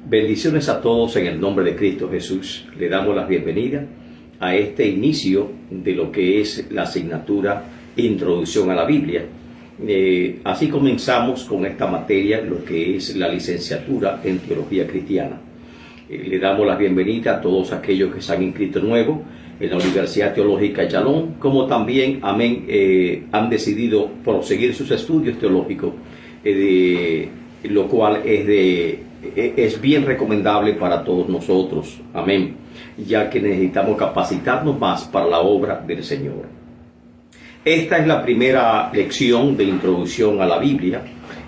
Bendiciones a todos en el nombre de Cristo Jesús. Le damos la bienvenida a este inicio de lo que es la asignatura Introducción a la Biblia. Así comenzamos con esta materia, lo que es la licenciatura en Teología Cristiana. Le damos la bienvenida a todos aquellos que se han inscrito nuevo en la Universidad Teológica Yalón, como también, han decidido proseguir sus estudios teológicos, lo cual es bien recomendable para todos nosotros, amén, ya que necesitamos capacitarnos más para la obra del Señor. Esta es la primera lección de introducción a la Biblia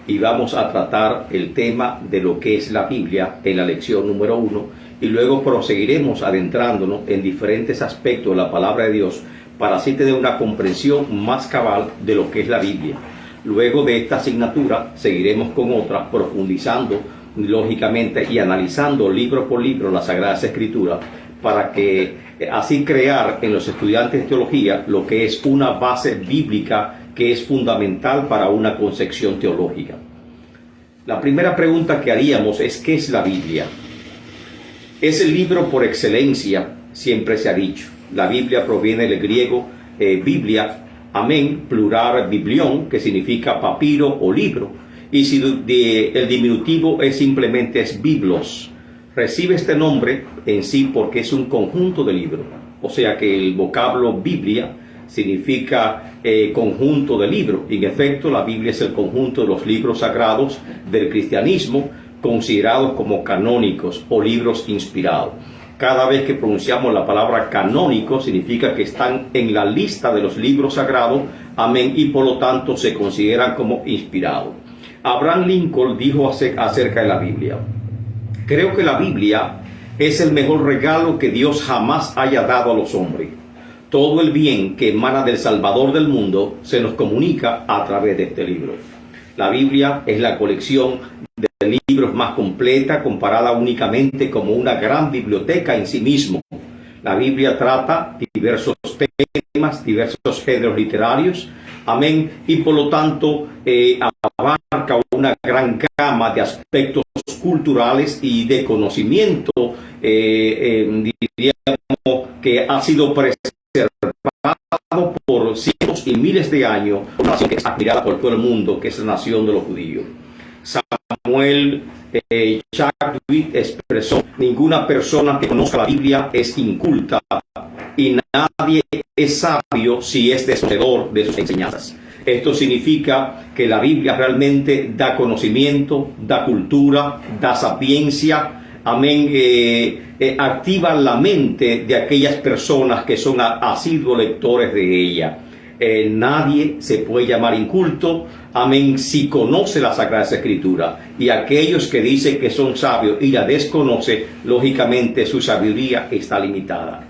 y vamos a tratar el tema de lo que es la Biblia en la lección número 1 y luego proseguiremos adentrándonos en diferentes aspectos de la palabra de Dios para así tener una comprensión más cabal de lo que es la Biblia. Luego de esta asignatura seguiremos con otras, profundizando lógicamente y analizando libro por libro las Sagradas Escrituras, para que así crear en los estudiantes de teología lo que es una base bíblica que es fundamental para una concepción teológica. La primera pregunta que haríamos es: ¿qué es la Biblia? Es el libro por excelencia, siempre se ha dicho. La Biblia proviene del griego Biblia, amén, plural biblión, que significa papiro o libro, y si el diminutivo es simplemente biblos. Recibe este nombre en sí porque es un conjunto de libros, o sea que el vocablo Biblia significa conjunto de libros. En efecto, la Biblia es el conjunto de los libros sagrados del cristianismo, considerados como canónicos o libros inspirados. Cada vez que pronunciamos la palabra canónico, significa que están en la lista de los libros sagrados, amén, y por lo tanto se consideran como inspirados. Abraham Lincoln dijo acerca de la Biblia: creo que la Biblia es el mejor regalo que Dios jamás haya dado a los hombres. Todo el bien que emana del Salvador del mundo se nos comunica a través de este libro. La Biblia es la colección de libros más completa, comparada únicamente como una gran biblioteca en sí mismo. La Biblia trata diversos temas, diversos géneros literarios, amén, y por lo tanto abarca una gran gama de aspectos culturales y de conocimiento, diríamos que ha sido preservado por cientos y miles de años, una nación que es admirada por todo el mundo, que es la nación de los judíos. Samuel Chadwick expresó: ninguna persona que conozca la Biblia es inculta y nadie es sabio si es desconocedor de sus enseñanzas. Esto significa que la Biblia realmente da conocimiento, da cultura, da sapiencia, amén, activa la mente de aquellas personas que son asiduos lectores de ella. Nadie se puede llamar inculto, amén, si conoce la Sagrada Escritura. Y aquellos que dicen que son sabios y la desconoce, lógicamente su sabiduría está limitada.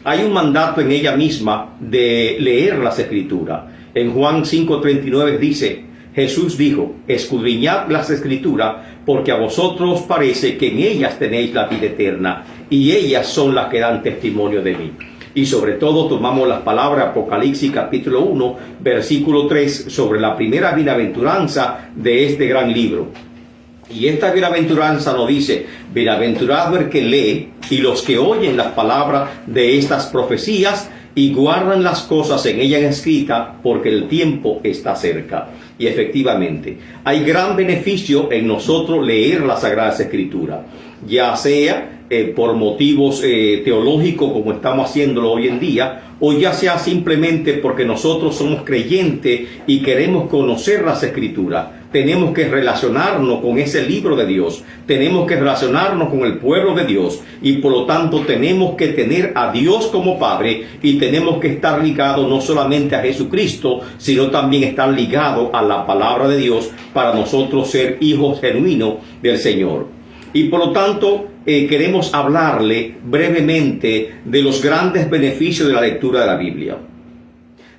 Hay un mandato en ella misma de leer las Escrituras. En Juan 5:39 dice: Jesús dijo: escudriñad las Escrituras, porque a vosotros os parece que en ellas tenéis la vida eterna, y ellas son las que dan testimonio de mí. Y sobre todo tomamos las palabras Apocalipsis capítulo 1, versículo 3, sobre la primera bienaventuranza de este gran libro. Y esta bienaventuranza nos dice: bienaventurado el que lee y los que oyen las palabras de estas profecías y guardan las cosas en ellas escritas, porque el tiempo está cerca. Y efectivamente, hay gran beneficio en nosotros leer las Sagradas Escrituras, ya sea por motivos teológicos, como estamos haciéndolo hoy en día, o ya sea simplemente porque nosotros somos creyentes y queremos conocer las Escrituras. Tenemos que relacionarnos con ese libro de Dios, tenemos que relacionarnos con el pueblo de Dios, y por lo tanto tenemos que tener a Dios como Padre, y tenemos que estar ligados no solamente a Jesucristo, sino también estar ligados a la palabra de Dios, para nosotros ser hijos genuinos del Señor. Y por lo tanto queremos hablarle brevemente de los grandes beneficios de la lectura de la Biblia.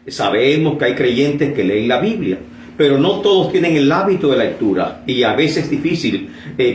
Sabemos que hay creyentes que leen la Biblia, pero no todos tienen el hábito de lectura, y a veces es difícil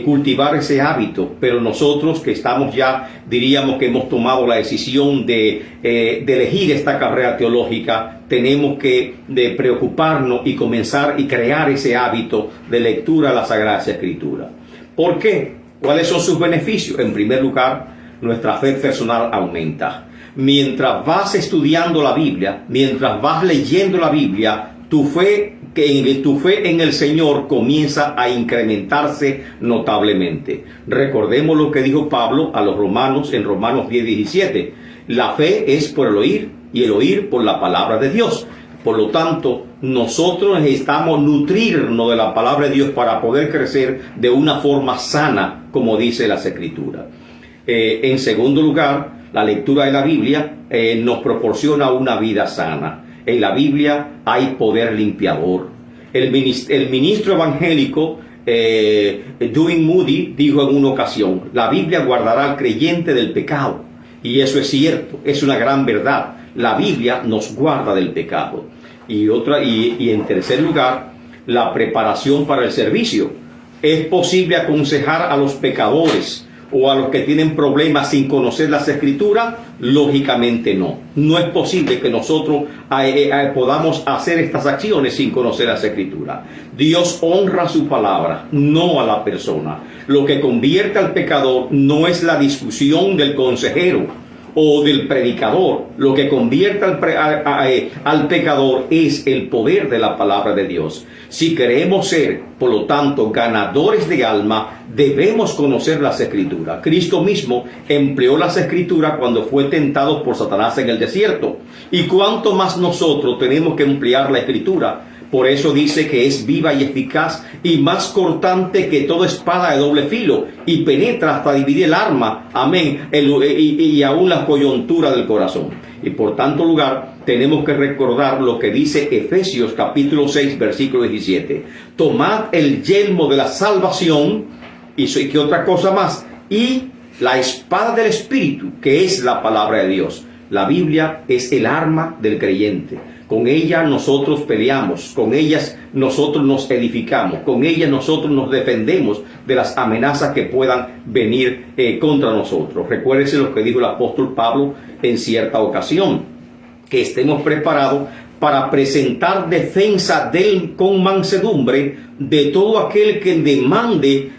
cultivar ese hábito. Pero nosotros que estamos ya, diríamos que hemos tomado la decisión de elegir esta carrera teológica, tenemos que preocuparnos y comenzar y crear ese hábito de lectura a la Sagrada Escritura. ¿Por qué? ¿Cuáles son sus beneficios? En primer lugar, nuestra fe personal aumenta. Mientras vas estudiando la Biblia, mientras vas leyendo la Biblia, tu fe en el Señor comienza a incrementarse notablemente. Recordemos lo que dijo Pablo a los romanos en Romanos 10:17. La fe es por el oír y el oír por la palabra de Dios. Por lo tanto, nosotros necesitamos nutrirnos de la palabra de Dios para poder crecer de una forma sana, como dice las Escrituras. En segundo lugar, la lectura de la Biblia nos proporciona una vida sana. En la Biblia hay poder limpiador. El ministro evangélico Dwight Moody dijo en una ocasión: la Biblia guardará al creyente del pecado. Y eso es cierto, es una gran verdad. La Biblia nos guarda del pecado. Y en tercer lugar, la preparación para el servicio. ¿Es posible aconsejar a los pecadores o a los que tienen problemas sin conocer las Escrituras? Lógicamente no. No es posible que nosotros podamos hacer estas acciones sin conocer las Escrituras. Dios honra su palabra, no a la persona. Lo que convierte al pecador no es la discusión del consejero o del predicador. Lo que convierte al pecador es el poder de la palabra de Dios. Si queremos ser, por lo tanto, ganadores de alma, debemos conocer las Escrituras. Cristo mismo empleó las Escrituras cuando fue tentado por Satanás en el desierto. Y cuánto más nosotros tenemos que emplear la Escritura. Por eso dice que es viva y eficaz y más cortante que toda espada de doble filo, y penetra hasta dividir el alma, amén, y aún la coyuntura del corazón. Y por tanto lugar, tenemos que recordar lo que dice Efesios capítulo 6, versículo 17. Tomad el yelmo de la salvación, y qué otra cosa más, y la espada del Espíritu, que es la palabra de Dios. La Biblia es el arma del creyente. Con ella nosotros peleamos, con ellas nosotros nos edificamos, con ella nosotros nos defendemos de las amenazas que puedan venir contra nosotros. Recuérdese lo que dijo el apóstol Pablo en cierta ocasión: que estemos preparados para presentar defensa con mansedumbre de todo aquel que demande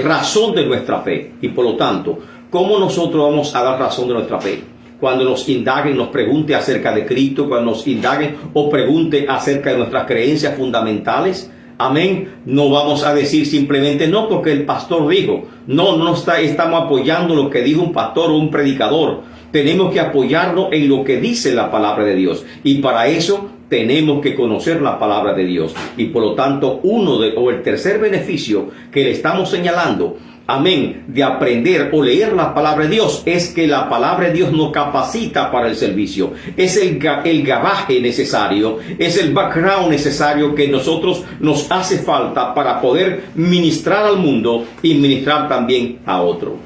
razón de nuestra fe. Y por lo tanto, ¿cómo nosotros vamos a dar razón de nuestra fe? Cuando nos indaguen, nos pregunte acerca de Cristo, cuando nos indaguen o pregunte acerca de nuestras creencias fundamentales, amén, no vamos a decir simplemente no porque el pastor dijo. No estamos apoyando lo que dijo un pastor o un predicador. Tenemos que apoyarnos en lo que dice la palabra de Dios, y para eso tenemos que conocer la palabra de Dios. Y por lo tanto, el tercer beneficio que le estamos señalando, amén, de aprender o leer la palabra de Dios, es que la palabra de Dios nos capacita para el servicio. Es el garaje necesario, es el background necesario que nosotros nos hace falta para poder ministrar al mundo y ministrar también a otro.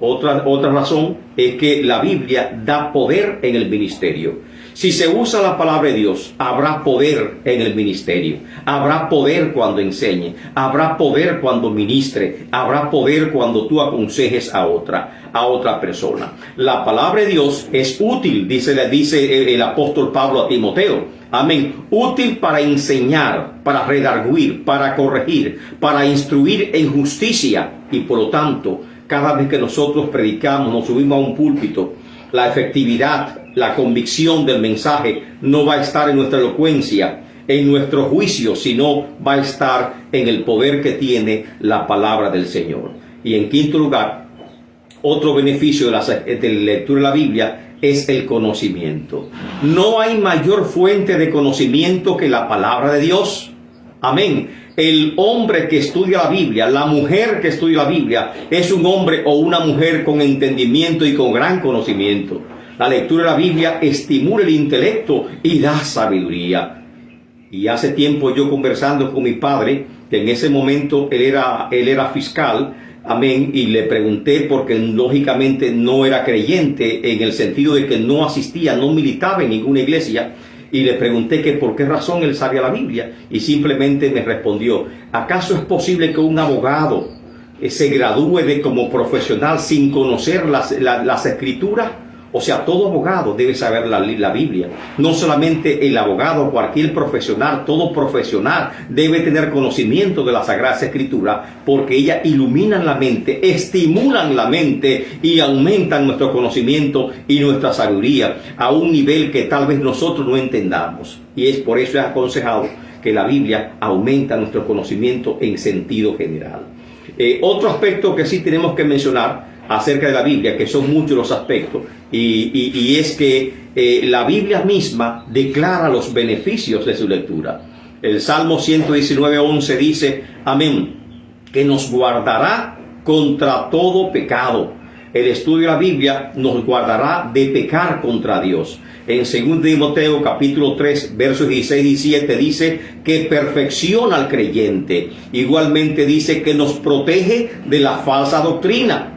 Otra razón es que la Biblia da poder en el ministerio. Si se usa la palabra de Dios, habrá poder en el ministerio. Habrá poder cuando enseñe. Habrá poder cuando ministre. Habrá poder cuando tú aconsejes a otra persona. La palabra de Dios es útil, dice el apóstol Pablo a Timoteo. Amén. Útil para enseñar, para redarguir, para corregir, para instruir en justicia. Y por lo tanto, cada vez que nosotros predicamos, nos subimos a un púlpito, la efectividad, la convicción del mensaje no va a estar en nuestra elocuencia, en nuestro juicio, sino va a estar en el poder que tiene la palabra del Señor. Y en quinto lugar, otro beneficio de la lectura de la Biblia es el conocimiento. No hay mayor fuente de conocimiento que la palabra de Dios. Amén. El hombre que estudia la Biblia, la mujer que estudia la Biblia, es un hombre o una mujer con entendimiento y con gran conocimiento. La lectura de la Biblia estimula el intelecto y da sabiduría. Y hace tiempo yo conversando con mi padre, que en ese momento él era fiscal, amén, y le pregunté, porque lógicamente no era creyente, en el sentido de que no asistía, no militaba en ninguna iglesia, y le pregunté que por qué razón él sabía la Biblia, y simplemente me respondió: ¿acaso es posible que un abogado se gradúe como profesional sin conocer las escrituras? O sea, todo abogado debe saber la Biblia. No solamente el abogado, cualquier profesional, todo profesional debe tener conocimiento de la Sagrada Escritura, porque ellas iluminan la mente, estimulan la mente y aumentan nuestro conocimiento y nuestra sabiduría a un nivel que tal vez nosotros no entendamos. Y es por eso es aconsejado que la Biblia aumenta nuestro conocimiento en sentido general. Otro aspecto que sí tenemos que mencionar acerca de la Biblia, que son muchos los aspectos, y es que la Biblia misma declara los beneficios de su lectura. El Salmo 119:11 dice, amén, que nos guardará contra todo pecado. El estudio de la Biblia nos guardará de pecar contra Dios. En 2 Timoteo capítulo 3 versos 16 y 17 dice que perfecciona al creyente. Igualmente dice que nos protege de la falsa doctrina.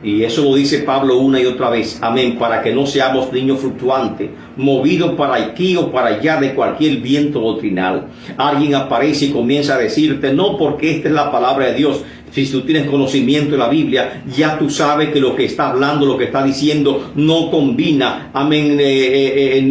Y eso lo dice Pablo una y otra vez, amén, para que no seamos niños fluctuantes, movidos para aquí o para allá de cualquier viento doctrinal. Alguien aparece y comienza a decirte, no, porque esta es la palabra de Dios. Si tú tienes conocimiento de la Biblia, ya tú sabes que lo que está hablando, lo que está diciendo, no combina, amén,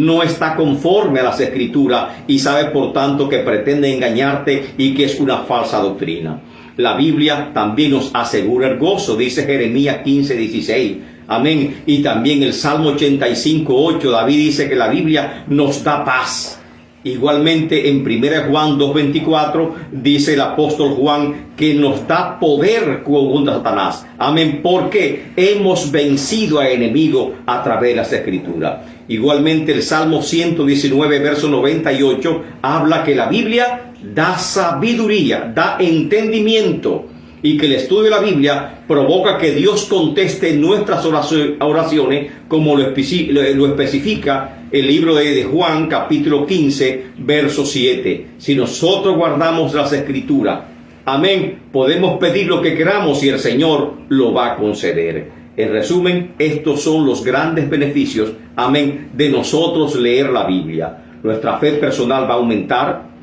no está conforme a las Escrituras, y sabes por tanto que pretende engañarte y que es una falsa doctrina. La Biblia también nos asegura el gozo, dice Jeremías 15:16. Amén. Y también el Salmo 85:8, David dice que la Biblia nos da paz. Igualmente en 1 Juan 2:24 dice el apóstol Juan que nos da poder contra Satanás. Amén. Porque hemos vencido al enemigo a través de las Escrituras. Igualmente el Salmo 119 verso 98 habla que la Biblia da sabiduría, da entendimiento, y que el estudio de la Biblia provoca que Dios conteste nuestras oraciones, como lo especifica el libro de Juan capítulo 15 verso 7. Si nosotros guardamos las Escrituras, amén, podemos pedir lo que queramos y el Señor lo va a conceder. En resumen, estos son los grandes beneficios, amén, de nosotros leer la Biblia. Nuestra fe personal va a aumentar.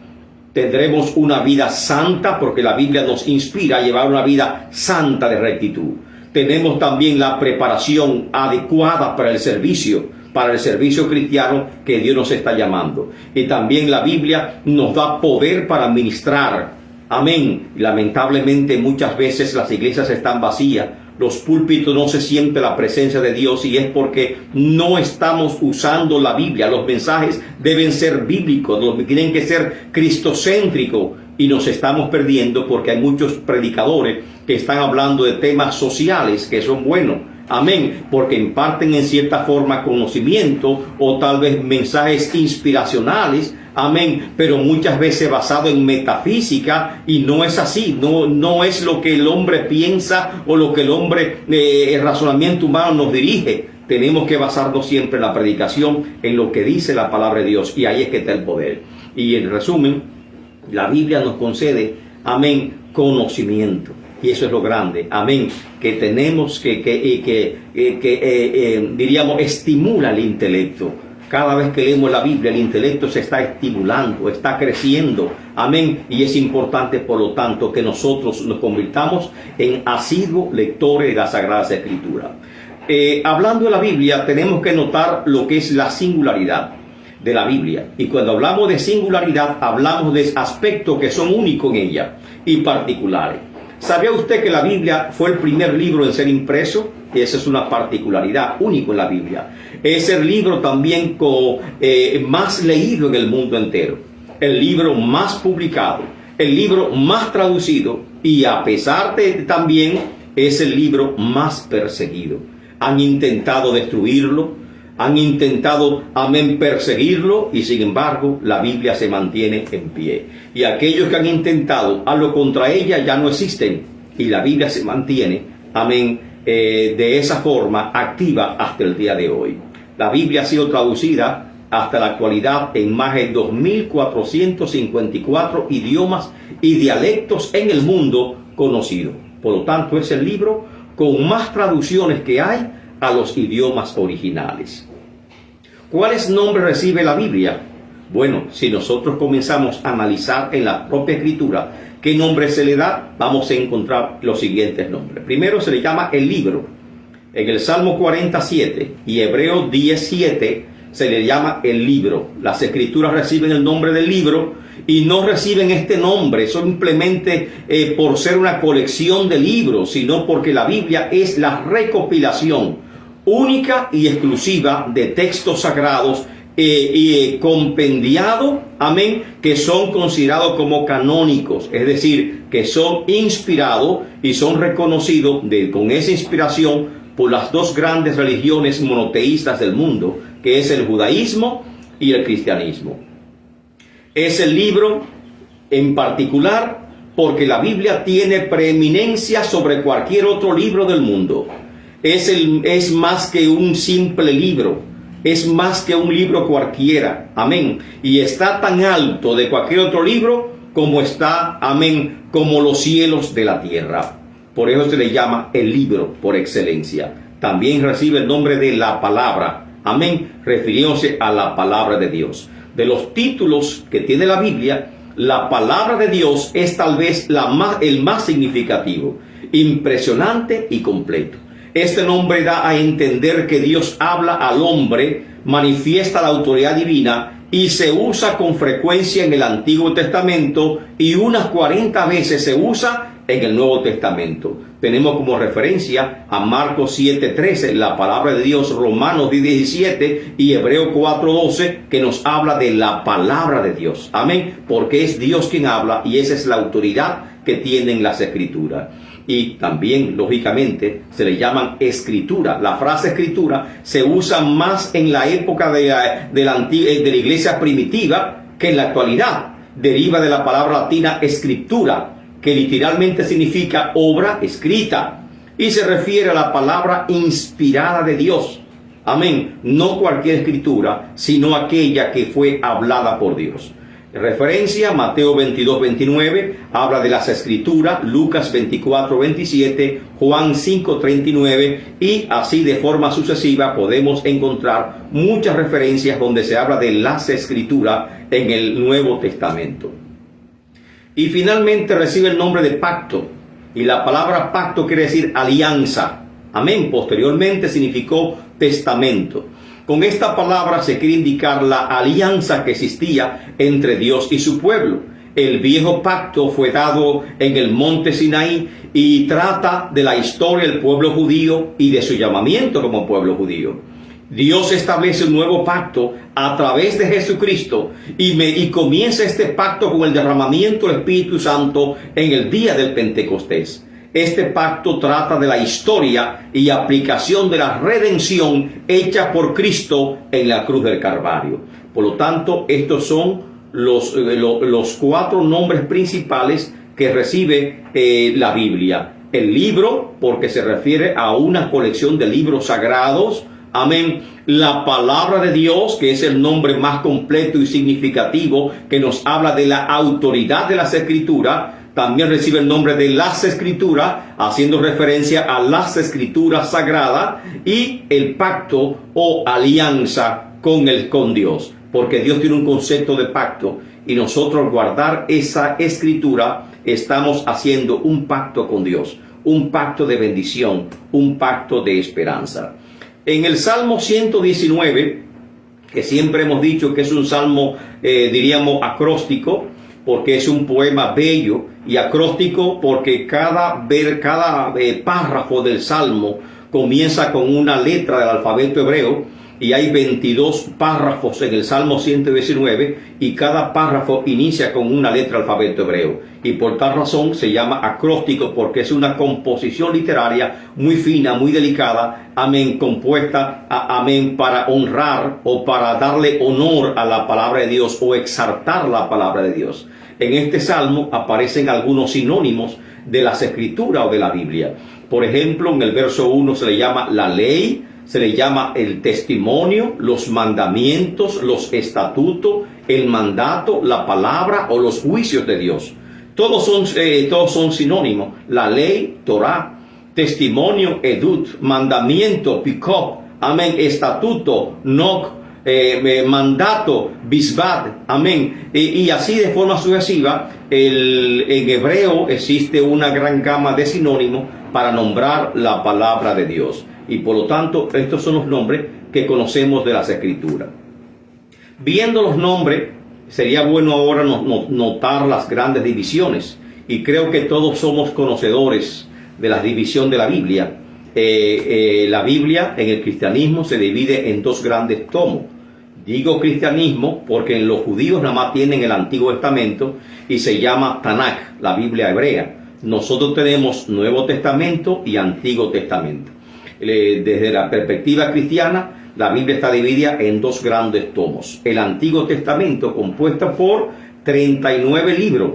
Tendremos una vida santa, porque la Biblia nos inspira a llevar una vida santa de rectitud. Tenemos también la preparación adecuada para el servicio cristiano que Dios nos está llamando. Y también la Biblia nos da poder para ministrar. Amén. Lamentablemente muchas veces las iglesias están vacías. Los púlpitos no se siente la presencia de Dios, y es porque no estamos usando la Biblia. Los mensajes deben ser bíblicos, tienen que ser cristocéntricos, y nos estamos perdiendo porque hay muchos predicadores que están hablando de temas sociales que son buenos. Amén, porque imparten en cierta forma conocimiento o tal vez mensajes inspiracionales. Amén, pero muchas veces basado en metafísica, y no es así, no es lo que el hombre piensa o lo que el razonamiento humano nos dirige. Tenemos que basarnos siempre en la predicación, en lo que dice la palabra de Dios, y ahí es que está el poder. Y en resumen, la Biblia nos concede, amén, conocimiento. Y eso es lo grande, amén, que tenemos diríamos, estimula el intelecto. Cada vez que leemos la Biblia, el intelecto se está estimulando, está creciendo. Amén. Y es importante, por lo tanto, que nosotros nos convirtamos en asiduos lectores de la Sagrada Escritura. Hablando de la Biblia, tenemos que notar lo que es la singularidad de la Biblia. Y cuando hablamos de singularidad, hablamos de aspectos que son únicos en ella y particulares. ¿Sabía usted que la Biblia fue el primer libro en ser impreso? Esa es una particularidad única en la Biblia. Es el libro también más leído en el mundo entero, el libro más publicado, el libro más traducido, y a pesar de también es el libro más perseguido. Han intentado destruirlo, han intentado, amén, perseguirlo, y sin embargo la Biblia se mantiene en pie. Y aquellos que han intentado algo contra ella ya no existen, y la Biblia se mantiene, amén, de esa forma activa hasta el día de hoy. La Biblia ha sido traducida hasta la actualidad en más de 2.454 idiomas y dialectos en el mundo conocido. Por lo tanto, es el libro con más traducciones que hay a los idiomas originales. ¿Cuáles nombres recibe la Biblia? Bueno, si nosotros comenzamos a analizar en la propia Escritura qué nombre se le da, vamos a encontrar los siguientes nombres. Primero se le llama el libro. En el Salmo 47 y Hebreos 17 se le llama el libro. Las escrituras reciben el nombre del libro y no reciben este nombre simplemente por ser una colección de libros, sino porque la Biblia es la recopilación única y exclusiva de textos sagrados compendiado, amén, que son considerados como canónicos, es decir, que son inspirados y son reconocidos con esa inspiración por las dos grandes religiones monoteístas del mundo, que es el judaísmo y el cristianismo. Es el libro en particular porque la Biblia tiene preeminencia sobre cualquier otro libro del mundo. Es más que un simple libro, es más que un libro cualquiera, amén, y está tan alto de cualquier otro libro como está, amén, como los cielos de la tierra. Por eso se le llama el libro por excelencia. También recibe el nombre de la palabra, amén, refiriéndose a la palabra de Dios. De los títulos que tiene la Biblia, la palabra de Dios es tal vez el más significativo, impresionante y completo. Este nombre da a entender que Dios habla al hombre, manifiesta la autoridad divina y se usa con frecuencia en el Antiguo Testamento y unas 40 veces se usa en el Nuevo Testamento. Tenemos como referencia a Marcos 7:13, la palabra de Dios, Romanos 10:17 y Hebreos 4:12, que nos habla de la palabra de Dios. Amén, porque es Dios quien habla y esa es la autoridad que tienen las escrituras. Y también, lógicamente, se le llaman escritura. La frase escritura se usa más en la época de la iglesia primitiva que en la actualidad. Deriva de la palabra latina escritura, que literalmente significa obra escrita, y se refiere a la palabra inspirada de Dios. Amén. No cualquier escritura, sino aquella que fue hablada por Dios. Referencia, Mateo 22:29, habla de las escrituras, Lucas 24:27, Juan 5:39, y así de forma sucesiva podemos encontrar muchas referencias donde se habla de las escrituras en el Nuevo Testamento. Y finalmente recibe el nombre de pacto, y la palabra pacto quiere decir alianza. Amén. Posteriormente significó testamento. Con esta palabra se quiere indicar la alianza que existía entre Dios y su pueblo. El viejo pacto fue dado en el monte Sinaí y trata de la historia del pueblo judío y de su llamamiento como pueblo judío. Dios establece un nuevo pacto a través de Jesucristo y comienza este pacto con el derramamiento del Espíritu Santo en el día del Pentecostés. Este pacto trata de la historia y aplicación de la redención hecha por Cristo en la cruz del Calvario. Por lo tanto, estos son los cuatro nombres principales que recibe la Biblia. El libro, porque se refiere a una colección de libros sagrados. Amén. La palabra de Dios, que es el nombre más completo y significativo, que nos habla de la autoridad de las Escrituras. También recibe el nombre de las Escrituras, haciendo referencia a las Escrituras sagradas, y el pacto o alianza con Dios, porque Dios tiene un concepto de pacto y nosotros al guardar esa Escritura estamos haciendo un pacto con Dios, un pacto de bendición, un pacto de esperanza. En el Salmo 119, que siempre hemos dicho que es un salmo, diríamos, acróstico, porque es un poema bello, y acróstico porque cada párrafo del salmo comienza con una letra del alfabeto hebreo, y hay 22 párrafos en el Salmo 119 y cada párrafo inicia con una letra del alfabeto hebreo, y por tal razón se llama acróstico porque es una composición literaria muy fina, muy delicada, amén, compuesta, amén, para honrar o para darle honor a la palabra de Dios o exaltar la palabra de Dios. En este salmo aparecen algunos sinónimos de las escrituras o de la Biblia. Por ejemplo, en el verso 1 se le llama la ley, se le llama el testimonio, los mandamientos, los estatutos, el mandato, la palabra o los juicios de Dios. Todos son sinónimos. La ley, Torah, testimonio, edut, mandamiento, pikop, amén, estatuto, nok, mandato, bisbad, amén, y así de forma sucesiva. En hebreo existe una gran gama de sinónimos para nombrar la palabra de Dios. Y por lo tanto, estos son los nombres que conocemos de las Escrituras. Viendo los nombres, sería bueno ahora notar las grandes divisiones. Y creo que todos somos conocedores de la división de la Biblia. La Biblia en el cristianismo se divide en dos grandes tomos. Digo cristianismo porque en los judíos nada más tienen el Antiguo Testamento y se llama Tanakh, la Biblia hebrea. Nosotros tenemos Nuevo Testamento y Antiguo Testamento. Desde la perspectiva cristiana, la Biblia está dividida en dos grandes tomos. El Antiguo Testamento, compuesto por 39 libros,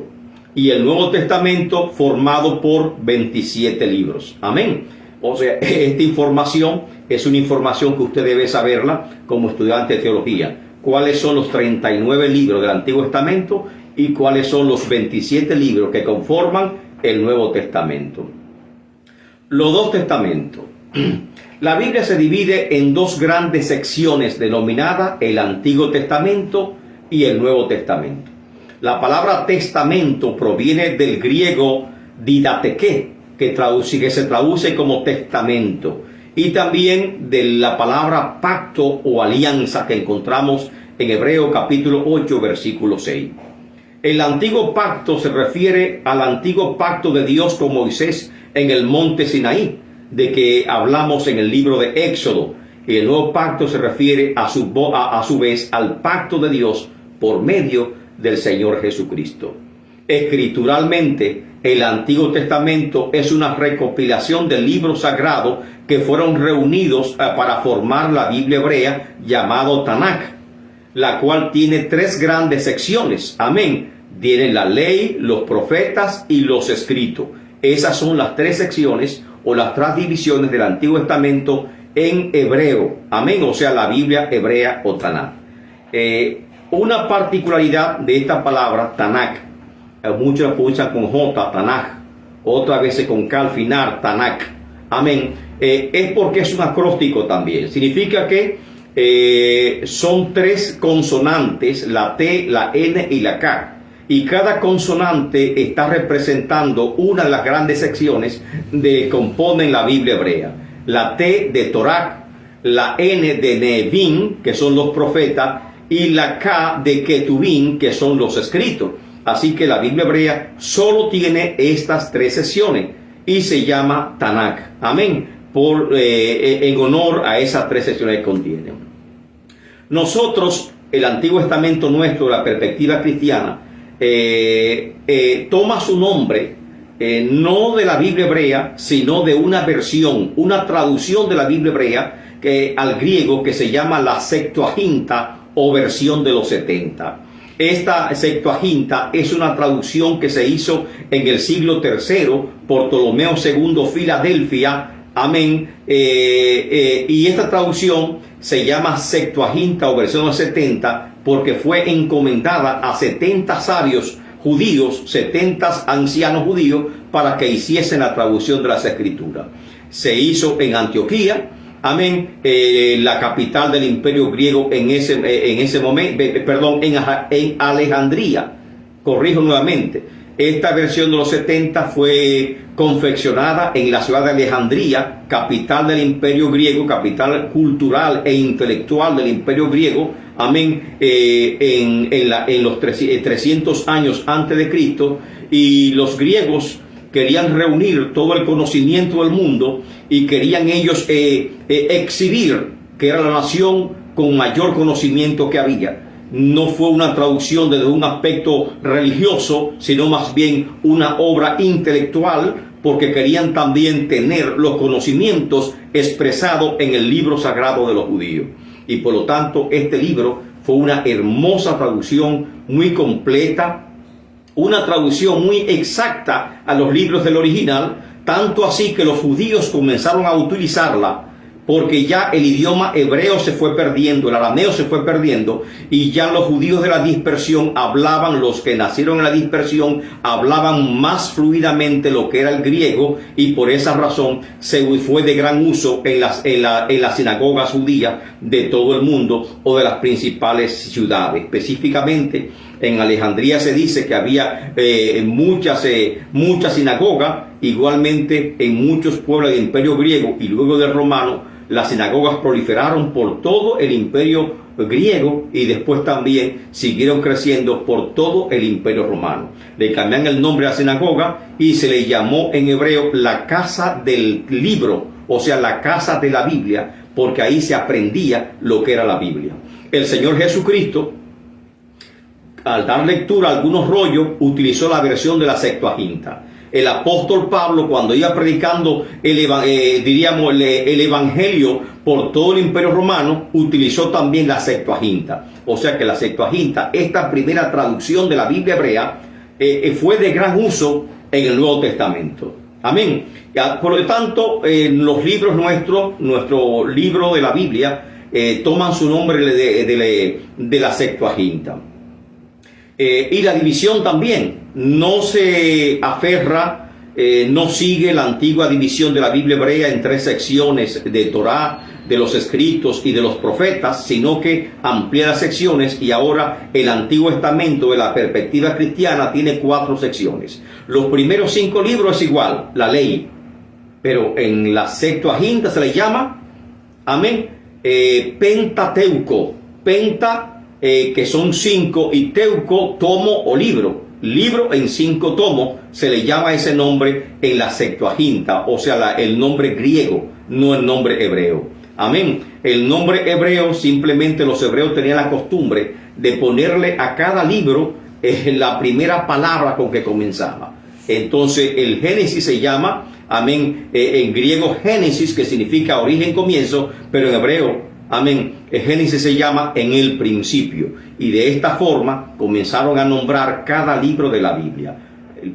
y el Nuevo Testamento formado por 27 libros. Amén. O sea, esta información es una información que usted debe saberla como estudiante de teología. ¿Cuáles son los 39 libros del Antiguo Testamento y cuáles son los 27 libros que conforman el Nuevo Testamento? Los dos testamentos. La Biblia se divide en dos grandes secciones denominadas el Antiguo Testamento y el Nuevo Testamento. La palabra testamento proviene del griego didateké, que se traduce como testamento, y también de la palabra pacto o alianza que encontramos en Hebreo capítulo 8 versículo 6. El antiguo pacto se refiere al antiguo pacto de Dios con Moisés en el monte Sinaí, de que hablamos en el libro de Éxodo. Y el nuevo pacto se refiere a su vez al pacto de Dios por medio del Señor Jesucristo. Escrituralmente, el Antiguo Testamento es una recopilación de libros sagrados que fueron reunidos para formar la Biblia hebrea llamado Tanakh, la cual tiene tres grandes secciones. Amén. Tiene la ley, los profetas y los escritos. Esas son las tres secciones o las tres divisiones del Antiguo Testamento en hebreo. Amén. O sea, la Biblia hebrea o Tanakh. Una particularidad de esta palabra Tanakh, muchos la pronuncian con J, Tanakh, otras veces con K al final, Tanakh. Amén. Es porque es un acróstico también. Significa que son tres consonantes, la T, la N y la K. Y cada consonante está representando una de las grandes secciones que componen la Biblia hebrea. La T de Torah, la N de Nevim, que son los profetas, y la K de Ketubim, que son los escritos. Así que la Biblia hebrea solo tiene estas tres secciones y se llama Tanakh. Amén. En honor a esas tres secciones que contienen. Nosotros, el Antiguo Testamento nuestro, la perspectiva cristiana, toma su nombre no de la Biblia hebrea, sino de una versión, una traducción de la Biblia hebrea al griego que se llama la Septuaginta o versión de los 70. Esta Septuaginta es una traducción que se hizo en el siglo III por Ptolomeo II Filadelfia. Amén. Y esta traducción se llama Septuaginta o versión de los 70 porque fue encomendada a 70 sabios judíos, 70 ancianos judíos, para que hiciesen la traducción de las Escrituras. Se hizo en Antioquía. Amén. La capital del imperio griego en ese momento, en Alejandría. Corrijo nuevamente. Esta versión de los 70 fue confeccionada en la ciudad de Alejandría, capital del imperio griego, capital cultural e intelectual del imperio griego. Amén. En los 300 años antes de Cristo. Y los griegos querían reunir todo el conocimiento del mundo y querían ellos exhibir que era la nación con mayor conocimiento que había. No fue una traducción desde un aspecto religioso, sino más bien una obra intelectual, porque querían también tener los conocimientos expresados en el libro sagrado de los judíos. Y por lo tanto, este libro fue una hermosa traducción, muy completa, una traducción muy exacta a los libros del original, tanto así que los judíos comenzaron a utilizarla, porque ya el idioma hebreo se fue perdiendo, el arameo se fue perdiendo, y ya los judíos de la dispersión hablaban, los que nacieron en la dispersión, hablaban más fluidamente lo que era el griego, y por esa razón se fue de gran uso en las sinagogas judías de todo el mundo o de las principales ciudades. Específicamente, En Alejandría se dice que había muchas sinagogas. Igualmente en muchos pueblos del imperio griego y luego del romano, las sinagogas proliferaron por todo el imperio griego y después también siguieron creciendo por todo el imperio romano. Le cambian el nombre a la sinagoga y se le llamó en hebreo la casa del libro, o sea, la casa de la Biblia, porque ahí se aprendía lo que era la Biblia. El Señor Jesucristo, al dar lectura a algunos rollos, utilizó la versión de la Septuaginta. El apóstol Pablo, cuando iba predicando el evangelio por todo el imperio romano, utilizó también la Septuaginta. O sea que la Septuaginta, esta primera traducción de la Biblia hebrea, fue de gran uso en el Nuevo Testamento. Amén. Por lo tanto, los libros nuestro libro de la Biblia, toman su nombre de la Septuaginta. Y la división también no se aferra, no sigue la antigua división de la Biblia hebrea en 3 secciones de Torá, de los escritos y de los profetas, sino que amplía las secciones y ahora el Antiguo Testamento de la perspectiva cristiana tiene 4 secciones. Los primeros 5 libros es igual, la ley, pero en la Septuaginta se le llama, amén, Pentateuco, que son 5, y teuco, tomo o libro. Libro en 5 tomos, se le llama ese nombre en la Septuaginta, o sea, el nombre griego, no el nombre hebreo. Amén. El nombre hebreo, simplemente los hebreos tenían la costumbre de ponerle a cada libro la primera palabra con que comenzaba. Entonces, el Génesis se llama, amén, en griego Génesis, que significa origen, comienzo, pero en hebreo, amén, el Génesis se llama en el principio. Y de esta forma comenzaron a nombrar cada libro de la Biblia.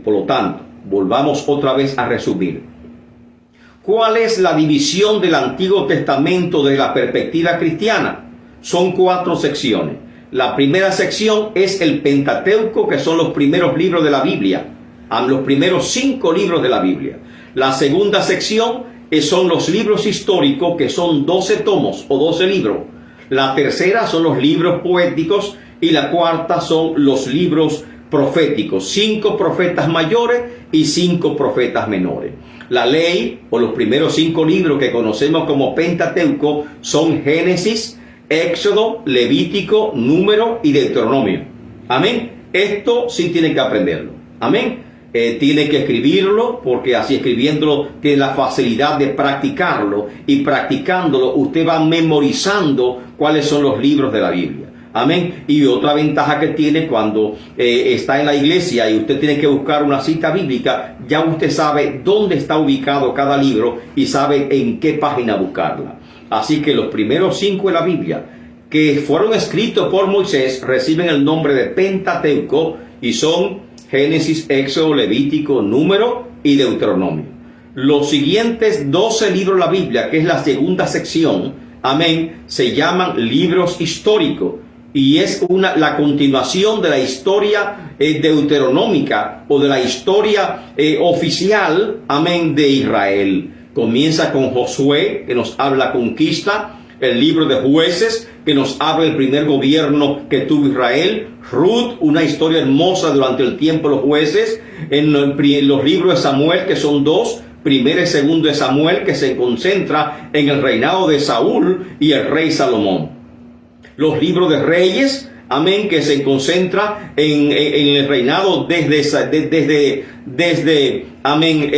Por lo tanto, volvamos otra vez a resumir. ¿Cuál es la división del Antiguo Testamento desde la perspectiva cristiana? Son 4 secciones. La primera sección es el Pentateuco, que son los primeros libros de la Biblia, los primeros 5 libros de la Biblia. La segunda sección son los libros históricos, que son 12 tomos o 12 libros. La tercera son los libros poéticos y la cuarta son los libros proféticos, 5 profetas mayores y 5 profetas menores. La ley, o los primeros 5 libros que conocemos como Pentateuco, son Génesis, Éxodo, Levítico, Número y Deuteronomio. Amén. Esto sí tiene que aprenderlo. Amén. Tiene que escribirlo, porque así escribiéndolo tiene la facilidad de practicarlo, y practicándolo usted va memorizando cuáles son los libros de la Biblia. Amén. Y otra ventaja que tiene cuando está en la iglesia y usted tiene que buscar una cita bíblica, ya usted sabe dónde está ubicado cada libro y sabe en qué página buscarla. Así que los primeros 5 de la Biblia que fueron escritos por Moisés reciben el nombre de Pentateuco y son Génesis, Éxodo, Levítico, Número y Deuteronomio. Los siguientes 12 libros de la Biblia, que es la segunda sección, amén, se llaman libros históricos, y es la continuación de la historia deuteronómica o de la historia oficial, amén, de Israel. Comienza con Josué, que nos habla la conquista, el libro de Jueces, que nos habla del primer gobierno que tuvo Israel, Ruth, una historia hermosa durante el tiempo de los jueces, en los libros de Samuel, que son 2, primero y segundo de Samuel, que se concentra en el reinado de Saúl y el rey Salomón. Los libros de Reyes, amén, que se concentra en el reinado desde amén,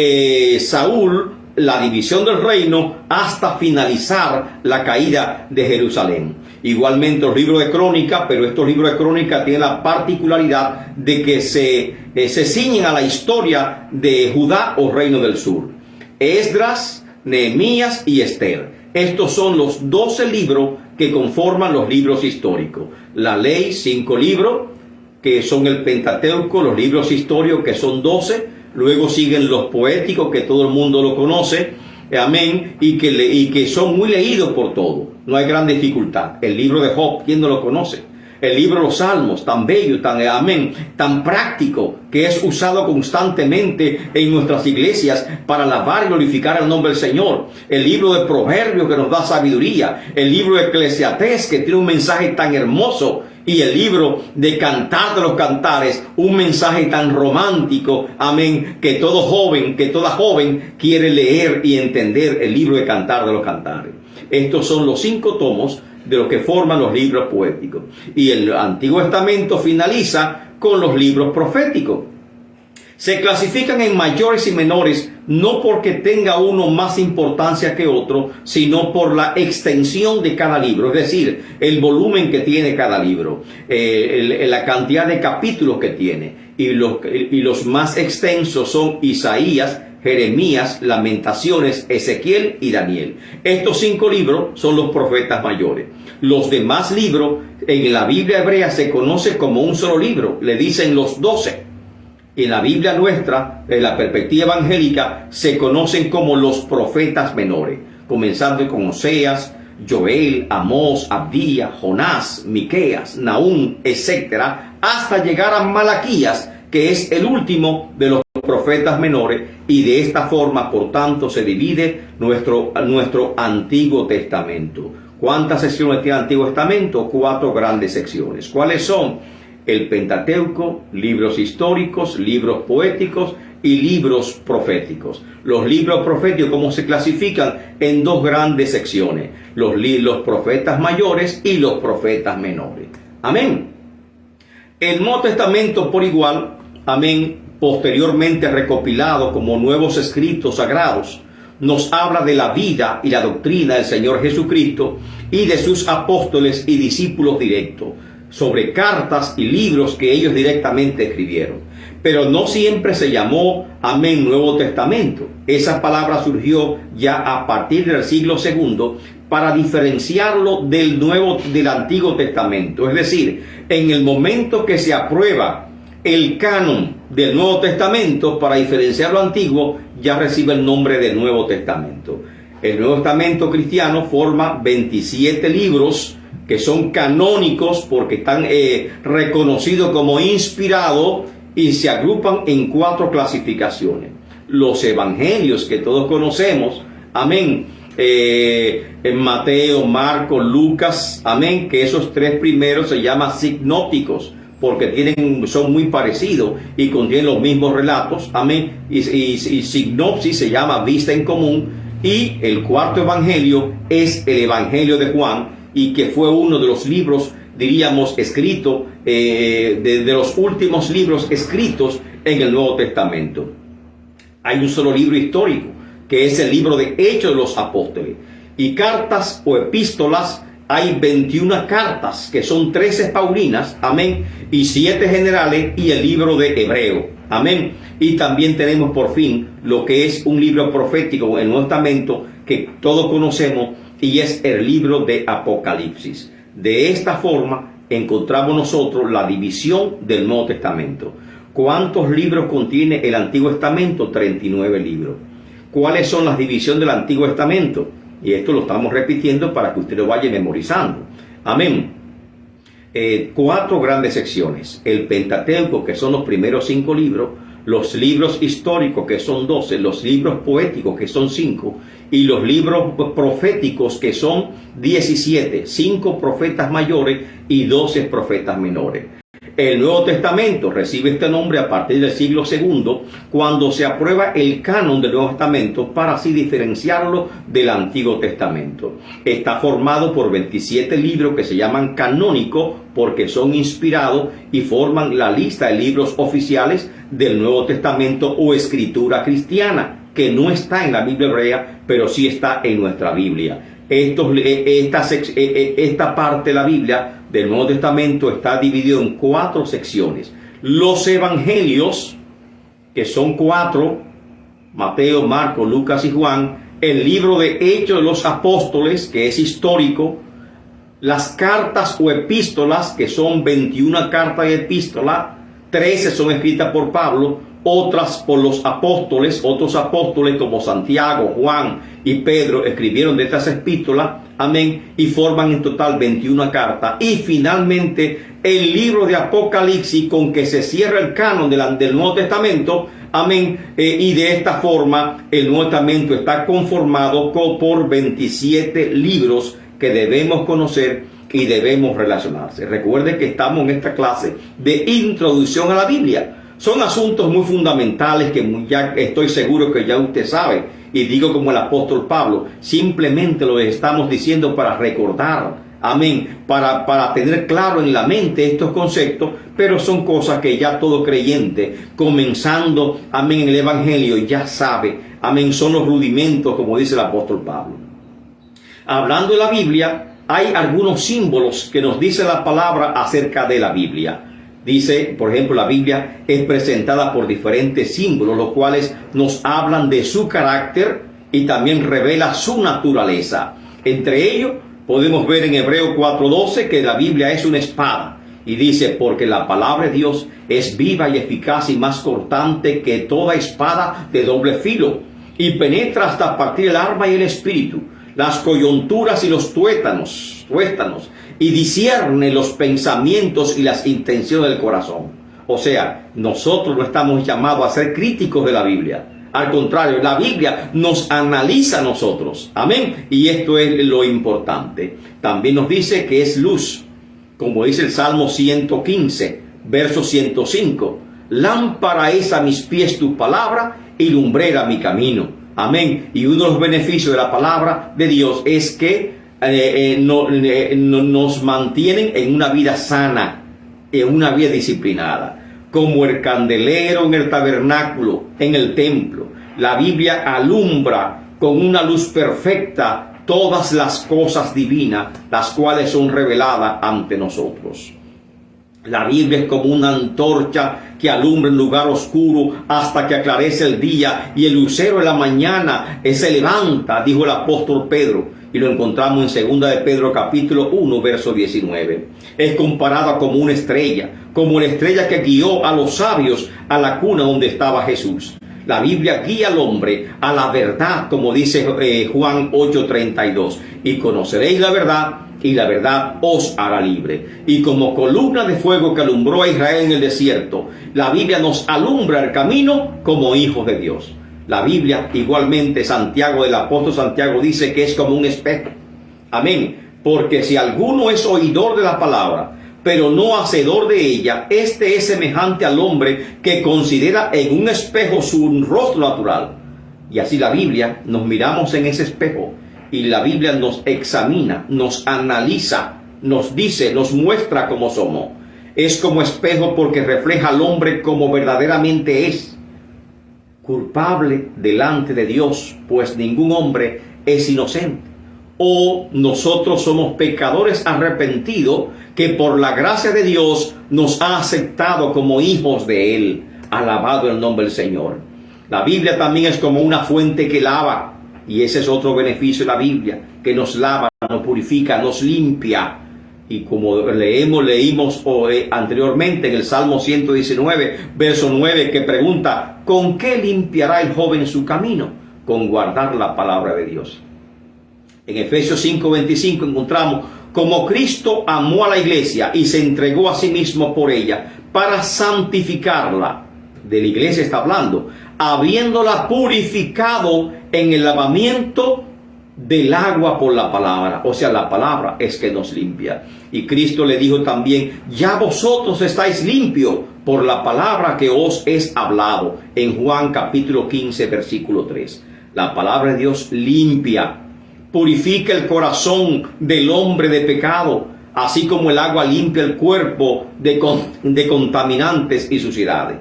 Saúl, la división del reino, hasta finalizar la caída de Jerusalén. Igualmente los libros de Crónica, pero estos libros de Crónica tienen la particularidad de que se ciñen a la historia de Judá o Reino del Sur. Esdras, Nehemías y Esther. Estos son los 12 libros que conforman los libros históricos. La ley, 5 libros, que son el Pentateuco, los libros históricos, que son 12. Luego siguen los poéticos, que todo el mundo lo conoce, amén, y que son muy leídos por todos. No hay gran dificultad. El libro de Job, ¿quién no lo conoce? El libro de los Salmos, tan bello, tan práctico, que es usado constantemente en nuestras iglesias para alabar y glorificar el nombre del Señor. El libro de Proverbios, que nos da sabiduría. El libro de Eclesiastés, que tiene un mensaje tan hermoso Y el libro de Cantar de los Cantares, un mensaje tan romántico, amén, que todo joven, que toda joven quiere leer y entender el libro de Cantar de los Cantares. Estos son los 5 tomos de lo que forman los libros poéticos. Y el Antiguo Testamento finaliza con los libros proféticos. Se clasifican en mayores y menores, no porque tenga uno más importancia que otro, sino por la extensión de cada libro, es decir, el volumen que tiene cada libro, la cantidad de capítulos que tiene. Y los más extensos son Isaías, Jeremías, Lamentaciones, Ezequiel y Daniel. Estos 5 libros son los profetas mayores. Los demás libros en la Biblia hebrea se conoce como un solo libro, le dicen los 12. En la Biblia nuestra, en la perspectiva evangélica, se conocen como los profetas menores, comenzando con Oseas, Joel, Amós, Abdías, Jonás, Miqueas, Nahum, etc., hasta llegar a Malaquías, que es el último de los profetas menores, y de esta forma, por tanto, se divide nuestro Antiguo Testamento. ¿Cuántas secciones tiene el Antiguo Testamento? 4 grandes secciones. ¿Cuáles son? El Pentateuco, libros históricos, libros poéticos y libros proféticos. Los libros proféticos, ¿cómo se clasifican? En 2 grandes secciones: los profetas mayores y los profetas menores. Amén. El Nuevo Testamento por igual, amén, posteriormente recopilado como nuevos escritos sagrados, nos habla de la vida y la doctrina del Señor Jesucristo y de sus apóstoles y discípulos directos, sobre cartas y libros que ellos directamente escribieron. Pero no siempre se llamó, amén, Nuevo Testamento. Esa palabra surgió ya a partir del siglo II para diferenciarlo del Antiguo Testamento. Es decir, en el momento que se aprueba el canon del Nuevo Testamento, para diferenciar lo antiguo, ya recibe el nombre de Nuevo Testamento. El Nuevo Testamento cristiano forma 27 libros que son canónicos porque están reconocidos como inspirados, y se agrupan en 4 clasificaciones. Los evangelios que todos conocemos, amén, en Mateo, Marcos, Lucas, amén, que esos 3 primeros se llaman sinópticos porque son muy parecidos y contienen los mismos relatos, amén, y sinopsis se llama vista en común. Y el 4º evangelio es el Evangelio de Juan, y que fue uno de los libros, diríamos, escrito, de los últimos libros escritos en el Nuevo Testamento. Hay un solo libro histórico, que es el libro de Hechos de los Apóstoles. Y cartas o epístolas, hay 21 cartas, que son 13 paulinas, amén, y 7 generales, y el libro de Hebreo, amén. Y también tenemos por fin lo que es un libro profético en el Nuevo Testamento que todos conocemos, y es el libro de Apocalipsis. De esta forma encontramos nosotros la división del Nuevo Testamento. ¿Cuántos libros contiene el Antiguo Testamento? 39 libros. ¿Cuáles son las divisiones del Antiguo Testamento? Y esto lo estamos repitiendo para que usted lo vaya memorizando. Amén. 4 grandes secciones: el Pentateuco, que son los primeros 5 libros; los libros históricos, que son 12; los libros poéticos, que son 5; y los libros proféticos, que son 17, 5 profetas mayores y 12 profetas menores. El Nuevo Testamento recibe este nombre a partir del siglo II, cuando se aprueba el canon del Nuevo Testamento para así diferenciarlo del Antiguo Testamento. Está formado por 27 libros que se llaman canónicos porque son inspirados y forman la lista de libros oficiales del Nuevo Testamento o escritura cristiana, que no está en la Biblia hebrea, pero sí está en nuestra Biblia. Esta parte de la Biblia del Nuevo Testamento está dividido en 4 secciones. Los evangelios, que son 4, Mateo, Marcos, Lucas y Juan; el libro de Hechos de los Apóstoles, que es histórico; las cartas o epístolas, que son 21 cartas y epístolas; 13 son escritas por Pablo, otras por los apóstoles. Otros apóstoles como Santiago, Juan y Pedro escribieron de estas epístolas, amén, y forman en total 21 cartas. Y finalmente el libro de Apocalipsis, con que se cierra el canon del Nuevo Testamento, amén, y de esta forma el Nuevo Testamento está conformado por 27 libros que debemos conocer, y debemos relacionarse. Recuerde que estamos en esta clase de introducción a la Biblia. Son asuntos muy fundamentales que ya estoy seguro que ya usted sabe. Y digo como el apóstol Pablo, simplemente lo estamos diciendo para recordar, amén, para tener claro en la mente estos conceptos, pero son cosas que ya todo creyente, comenzando, amén, en el Evangelio, ya sabe, amén, son los rudimentos, como dice el apóstol Pablo. Hablando de la Biblia, hay algunos símbolos que nos dice la palabra acerca de la Biblia. Dice, por ejemplo, la Biblia es presentada por diferentes símbolos, los cuales nos hablan de su carácter y también revela su naturaleza. Entre ellos, podemos ver en Hebreos 4:12 que la Biblia es una espada. Y dice, porque la palabra de Dios es viva y eficaz y más cortante que toda espada de doble filo, y penetra hasta partir el alma y el espíritu, las coyunturas y los tuétanos, y discierne los pensamientos y las intenciones del corazón. O sea, nosotros no estamos llamados a ser críticos de la Biblia. Al contrario, la Biblia nos analiza a nosotros. Amén. Y esto es lo importante. También nos dice que es luz. Como dice el Salmo 115, verso 105. Lámpara es a mis pies tu palabra y lumbrera mi camino. Amén. Y uno de los beneficios de la palabra de Dios es que nos mantienen en una vida sana, en una vida disciplinada. Como el candelero en el tabernáculo, en el templo, la Biblia alumbra con una luz perfecta todas las cosas divinas, las cuales son reveladas ante nosotros. La Biblia es como una antorcha que alumbra el lugar oscuro hasta que aclarece el día y el lucero de la mañana se levanta, dijo el apóstol Pedro. Y lo encontramos en 2 de Pedro capítulo 1, verso 19. Es comparada como una estrella, como la estrella que guió a los sabios a la cuna donde estaba Jesús. La Biblia guía al hombre a la verdad, como dice Juan 8:32. Y conoceréis la verdad, y la verdad os hará libre. Y como columna de fuego que alumbró a Israel en el desierto, la Biblia nos alumbra el camino como hijos de Dios. La Biblia, igualmente, Santiago, el apóstol Santiago, dice que es como un espejo. Amén. Porque si alguno es oidor de la palabra, pero no hacedor de ella, este es semejante al hombre que considera en un espejo su rostro natural. Y así la Biblia, nos miramos en ese espejo y la Biblia nos examina, nos analiza, nos dice, nos muestra cómo somos. Es como espejo porque refleja al hombre como verdaderamente es. Culpable delante de Dios, pues ningún hombre es inocente. O nosotros somos pecadores arrepentidos que por la gracia de Dios nos ha aceptado como hijos de Él. Alabado el nombre del Señor. La Biblia también es como una fuente que lava, y ese es otro beneficio de la Biblia, que nos lava, nos purifica, nos limpia. Y como leímos anteriormente en el Salmo 119, verso 9, que pregunta, ¿con qué limpiará el joven su camino? Con guardar la palabra de Dios. En Efesios 5:25 encontramos, como Cristo amó a la iglesia y se entregó a sí mismo por ella, para santificarla. De la iglesia está hablando, habiéndola purificado en el lavamiento del agua por la palabra. O sea, la palabra es que nos limpia. Y Cristo le dijo también, ya vosotros estáis limpios por la palabra que os es hablado. En Juan capítulo 15, versículo 3. La palabra de Dios limpia, purifica el corazón del hombre de pecado, así como el agua limpia el cuerpo de contaminantes y suciedades.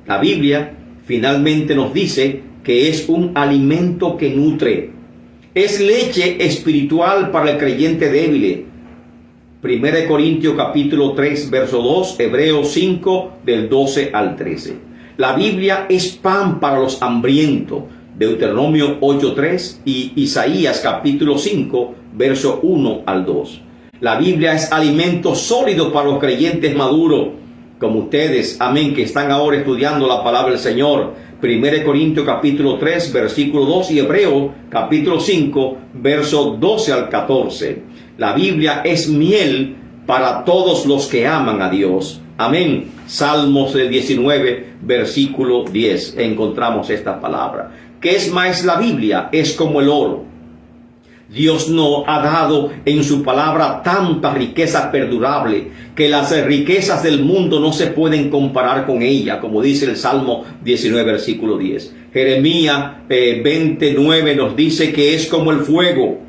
La Biblia finalmente nos dice que es un alimento que nutre. Es leche espiritual para el creyente débil. 1 Corintios capítulo 3, verso 2, Hebreos 5, del 12 al 13. La Biblia es pan para los hambrientos. Deuteronomio 8:3 y Isaías capítulo 5, verso 1 al 2. La Biblia es alimento sólido para los creyentes maduros, como ustedes, amén, que están ahora estudiando la palabra del Señor. 1 Corintios capítulo 3, versículo 2 y Hebreos capítulo 5, verso 12 al 14. La Biblia es miel para todos los que aman a Dios. Amén. Salmos 19, versículo 10. Encontramos esta palabra. ¿Qué es más la Biblia? Es como el oro. Dios nos ha dado en su palabra tanta riqueza perdurable que las riquezas del mundo no se pueden comparar con ella, como dice el Salmo 19, versículo 10. Jeremías 29 nos dice que es como el fuego.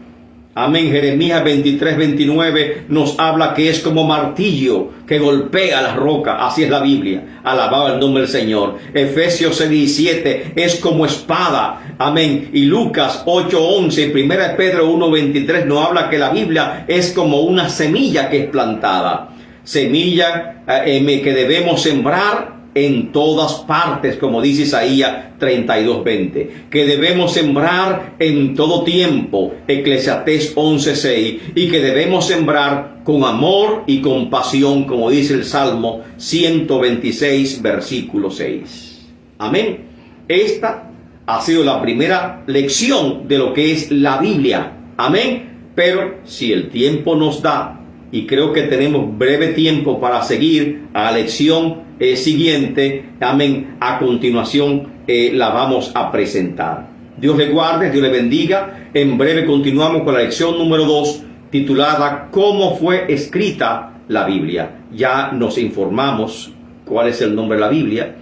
Amén. Jeremías 23, 29 nos habla que es como martillo que golpea la roca. Así es la Biblia. Alabado el nombre del Señor. Efesios 6:17 es como espada. Amén. Y Lucas 8:11 y 1 Pedro 1:23 nos habla que la Biblia es como una semilla que es plantada. Semilla que debemos sembrar en todas partes, como dice Isaías 32:20, que debemos sembrar en todo tiempo, Eclesiastés 11:6, y que debemos sembrar con amor y con pasión, como dice el Salmo 126, versículo 6. Amén. Esta ha sido la primera lección de lo que es la Biblia. Amén. Pero si el tiempo nos da, y creo que tenemos breve tiempo para seguir a la lección siguiente, amén, a continuación la vamos a presentar. Dios le guarde, Dios le bendiga. En breve continuamos con la lección número 2, titulada ¿Cómo fue escrita la Biblia? Ya nos informamos cuál es el nombre de la Biblia,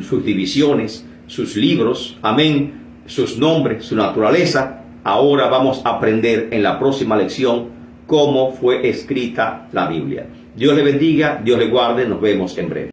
sus divisiones, sus libros, amén, sus nombres, su naturaleza. Ahora vamos a aprender en la próxima lección cómo fue escrita la Biblia. Dios le bendiga, Dios le guarde, nos vemos en breve.